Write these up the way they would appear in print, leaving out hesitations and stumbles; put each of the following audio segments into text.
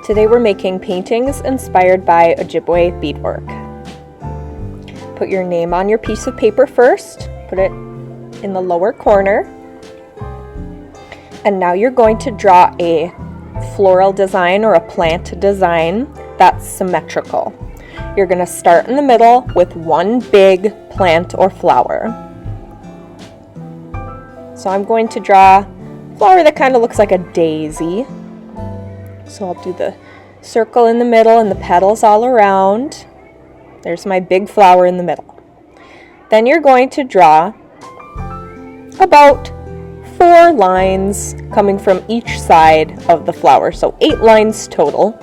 Today we're making paintings inspired by Ojibwe beadwork. Put your name on your piece of paper first, put it in the lower corner, and now you're going to draw a floral design or a plant design that's symmetrical. You're going to start in the middle with one big plant or flower. So I'm going to draw a flower that kind of looks like a daisy. So I'll do the circle in the middle and the petals all around. There's my big flower in the middle. Then you're going to draw about 4 lines coming from each side of the flower. So 8 lines total.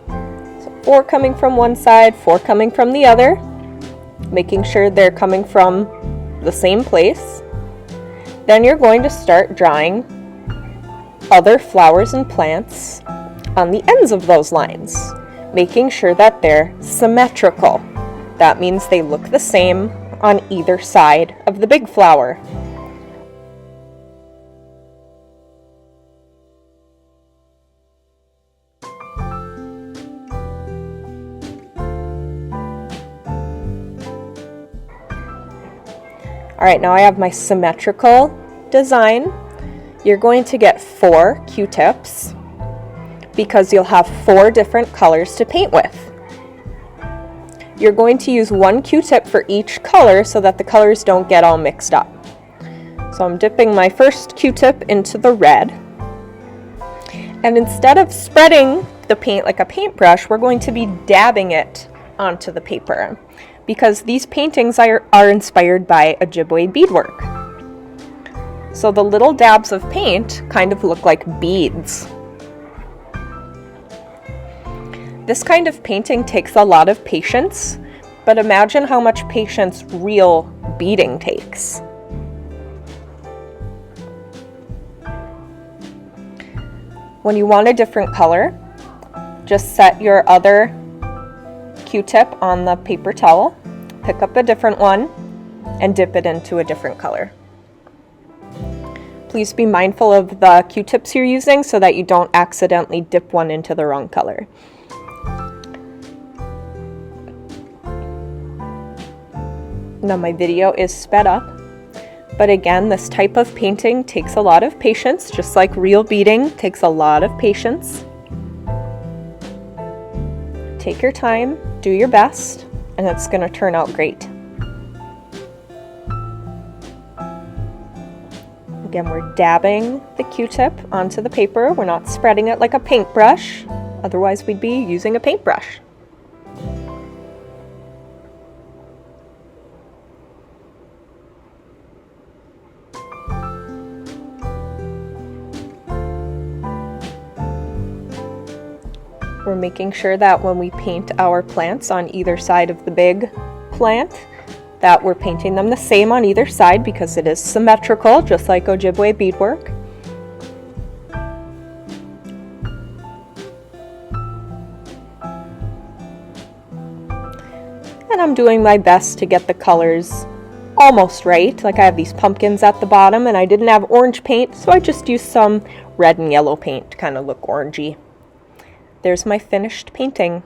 So 4 coming from one side, 4 coming from the other, making sure they're coming from the same place. Then you're going to start drawing other flowers and plants on the ends of those lines, making sure that they're symmetrical. That means they look the same on either side of the big flower. Alright, now I have my symmetrical design. You're going to get 4 Q-tips because you'll have 4 different colors to paint with. You're going to use 1 Q-tip for each color so that the colors don't get all mixed up. So I'm dipping my first Q-tip into the red. And instead of spreading the paint like a paintbrush, we're going to be dabbing it onto the paper because these paintings are inspired by Ojibwe beadwork. So the little dabs of paint kind of look like beads. This kind of painting takes a lot of patience, but imagine how much patience real beading takes. When you want a different color, just set your other Q-tip on the paper towel, pick up a different one, and dip it into a different color. Please be mindful of the Q-tips you're using so that you don't accidentally dip one into the wrong color. Now my video is sped up, but again, this type of painting takes a lot of patience, just like real beading takes a lot of patience. Take your time, do your best, and it's going to turn out great. Again, we're dabbing the Q-tip onto the paper. We're not spreading it like a paintbrush. Otherwise, we'd be using a paintbrush. We're making sure that when we paint our plants on either side of the big plant, that we're painting them the same on either side because it is symmetrical, just like Ojibwe beadwork. And I'm doing my best to get the colors almost right. Like I have these pumpkins at the bottom and I didn't have orange paint, so I just used some red and yellow paint to kind of look orangey. There's my finished painting.